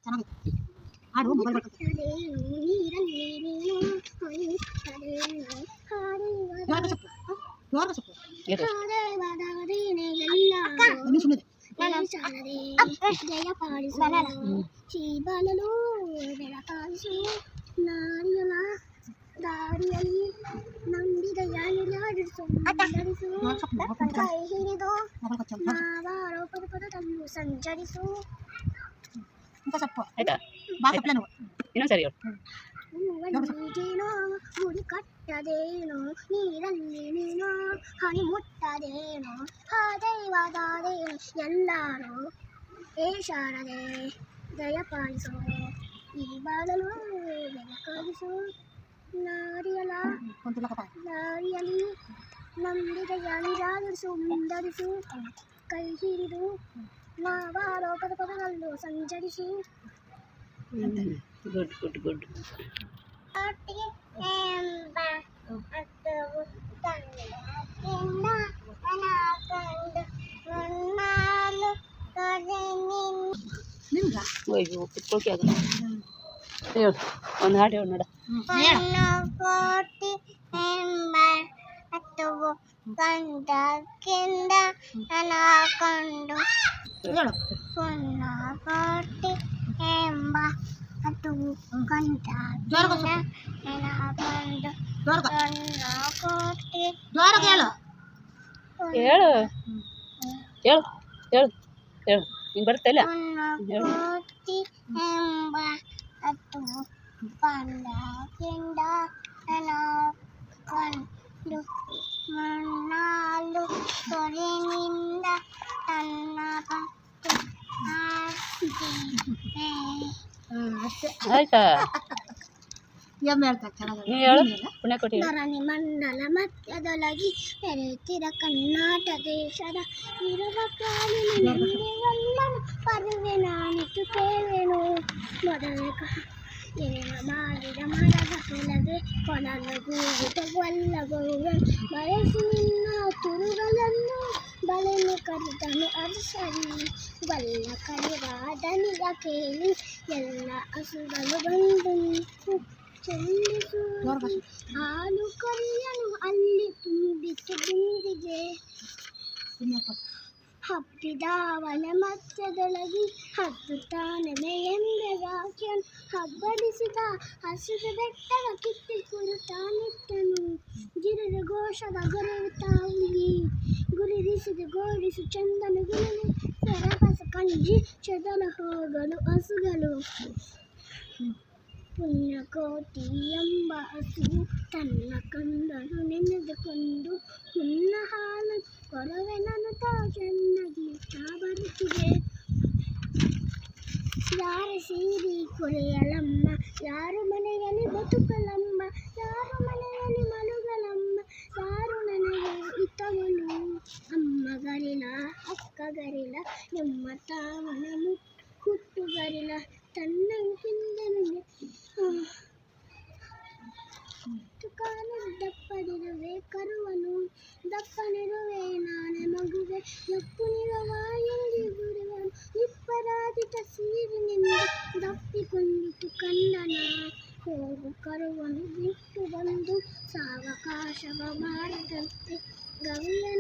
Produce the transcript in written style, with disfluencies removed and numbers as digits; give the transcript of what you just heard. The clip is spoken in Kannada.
ಚೆನ್ನಾಗಿ ಹಾಡು ಮೊಬೈಲ್ ಬರ್ತದೆ. ಜೋರದ ಸೊಪ್ಪು ಇನ್ನು ಸುಮ್ಮನೆ ದಾರಿಯಲ್ಲಿ ನಂಬಿದ ಕೈ ಹಿಡಿದು ಆರೋಪದ ಪದದಲ್ಲೂ ಸಂಚರಿಸು ಇಂಥ ಸೊಪ್ಪು ಆಯ್ತಾ ಬಾ ಸೊಪ್ಪು ಇನ್ನೂ ಸರಿ ಗುಡಿ ಕಟ್ಟದೇನೋ ನೀರಲ್ಲಿ ನೀನು ಹಣಿ ಮುಟ್ಟದೇನೋ ಆ ದೈವದಾದೇನು ಎಲ್ಲಾರು ಏ ಶಾರದೆ ದಯಪಾಲಿಸು ಈ ಬಾಳಲು ಬೆಳಕಾಗಿಸು ದಾರಿಯಲ್ಲಿ ನಂಬಿದ ಯಾರಿರಾದರಿಸು ಮುಂದರಿಸು ಕೈ ಹಿಡಿದು ನಾವಾರೋಪದ ಪದದಲ್ಲೂ ಸಂಚರಿಸು. Good good good. ಹೇಳು ಒಂದು ಹಾಡು ಹೇಳು ನೋಡ. ಕಂಡಕ್ಕಿಂದ ಅನಾಕೊಂಡು ಪುನಕೋಟಿ ಎಂಬ ಅದು ಕಂಡಕ್ಕಿಂದ ಅನಾಕೊಂಡು ಪುನಕೋಟಿ ಹೇಳು ಹೇಳು ಹೇಳು ಹೇಳು ಹೇಳು ನಿಂಗೆ ಬರ್ತಲ್ಲ ಪುನಕೋಟಿ ಎಂಬ ಅದು ಕಂಡಕ್ಕಿಂದ ಅನಾಕೊಂಡು ಮಣ್ಣಾಲು ತೊರೆನಿಂದ ತನ್ನ ಆಯ್ತಾ ಧರಣಿ ಮಂಡಲ ಮಧ್ಯದೊಳಗಿ ಮೆರೆಯುತ್ತಿರ ಕರ್ನಾಟ ದೇಶದ ಇರುವ ಕಾಲಿನಲ್ಲನು ಪರುವೆ ನಾನಿಟ್ಟು ಕೇಳುವೆನು ಮೊದಲೇ ಏನ ಮಾಡಿದ ಮರದ ಕೆಳಗೆ ಕೊಳಲು ಗೂಗುತ್ತವಲ್ಲವೇ ಬಯಸಿ ನಿನ್ನ ತುರುಗಳನ್ನು ಬಲೆಯನ್ನು ಕರೆದನು ಅದು ಸರಿ ಬಲ್ಲ ಕರೆವಾದನಿಗ ಕೇಳಿ ಎಲ್ಲ ಹಸುಗಳು ಬಂದು ನಿಂತು ಚೆಲ್ಲಿಸು ಹಾಲು ಕರಿಯನು ಅಲ್ಲಿ ತುಂಬಿತು ಬಿಂದಿಗೆ ಹಬ್ಬಿದಾವನ ಮಧ್ಯದೊಳಗಿ ಹಬ್ಬುತ್ತಾನೆ ಮೇಯೆಂಬೆಗಾಕಿಯನು ಹಬ್ಬಡಿಸಿದ ಹಸಿರು ಬೆಟ್ಟದ ಕಿತ್ತಿ ಕುರುತಾನಿಟ್ಟನು ಗಿರಿರ ಘೋಷದ ಗೊರೆಯುತ್ತಾಗಿ ಗುರಿರಿಸಿದ ಗೋರಿಸು ಚಂದನ ಗುರುವೆ ಸೆರಬಸ ಕಂಜಿ ಚೆದಲ ಹೋಗಲು ಹಸುಗಳು ಪುಣ್ಯಕೋಟಿ ಎಂಬ ಹಸು ತನ್ನ ಕಂದನು ನೆನೆದುಕೊಂಡು ಮುನ್ನ ಹಾಲು ಕೊರವೆ ನಾನು ಚೆನ್ನಾಗಿ ಬರುತ್ತಿದೆ ಯಾರ ಸೀರಿ ಕೊರೆಯಲಮ್ಮ ಯಾರು ಮನೆಯಲ್ಲಿ ಬದುಕಲಮ್ಮ ಯಾರು ಮನೆಯಲ್ಲಿ ಮಲಗಲಮ್ಮ ಯಾರು ನನಗೆ ಇತ್ತವನು ಅಮ್ಮಗರಿಲ ಅಕ್ಕಗರಿಲ ನಿಮ್ಮ ತಾವನ ಹುಟ್ಟುಗರಿಲ ತನ್ನ ಹಿಂದನು ದಪ್ಪನಿರುವೆ ಕರುವನು ದಪ್ಪನಿರುವೆ ನಾನೇ ಮಗುವೆ ಎಪ್ಪುನಿರುವ ಎಲ್ಲಿ ಗುರುವನು ಇಪ್ಪರಾದಿತ ಸೀರಿನಿಂದ ದಪ್ಪಿಕೊಂಡಿತು ಕಂದನ ಹೋಗು ಕರುವನು ಬಿಟ್ಟು ಬಂದು ಸಾವಕಾಶವ ಮಾಡಿದಂತೆ ಗವಿಯನ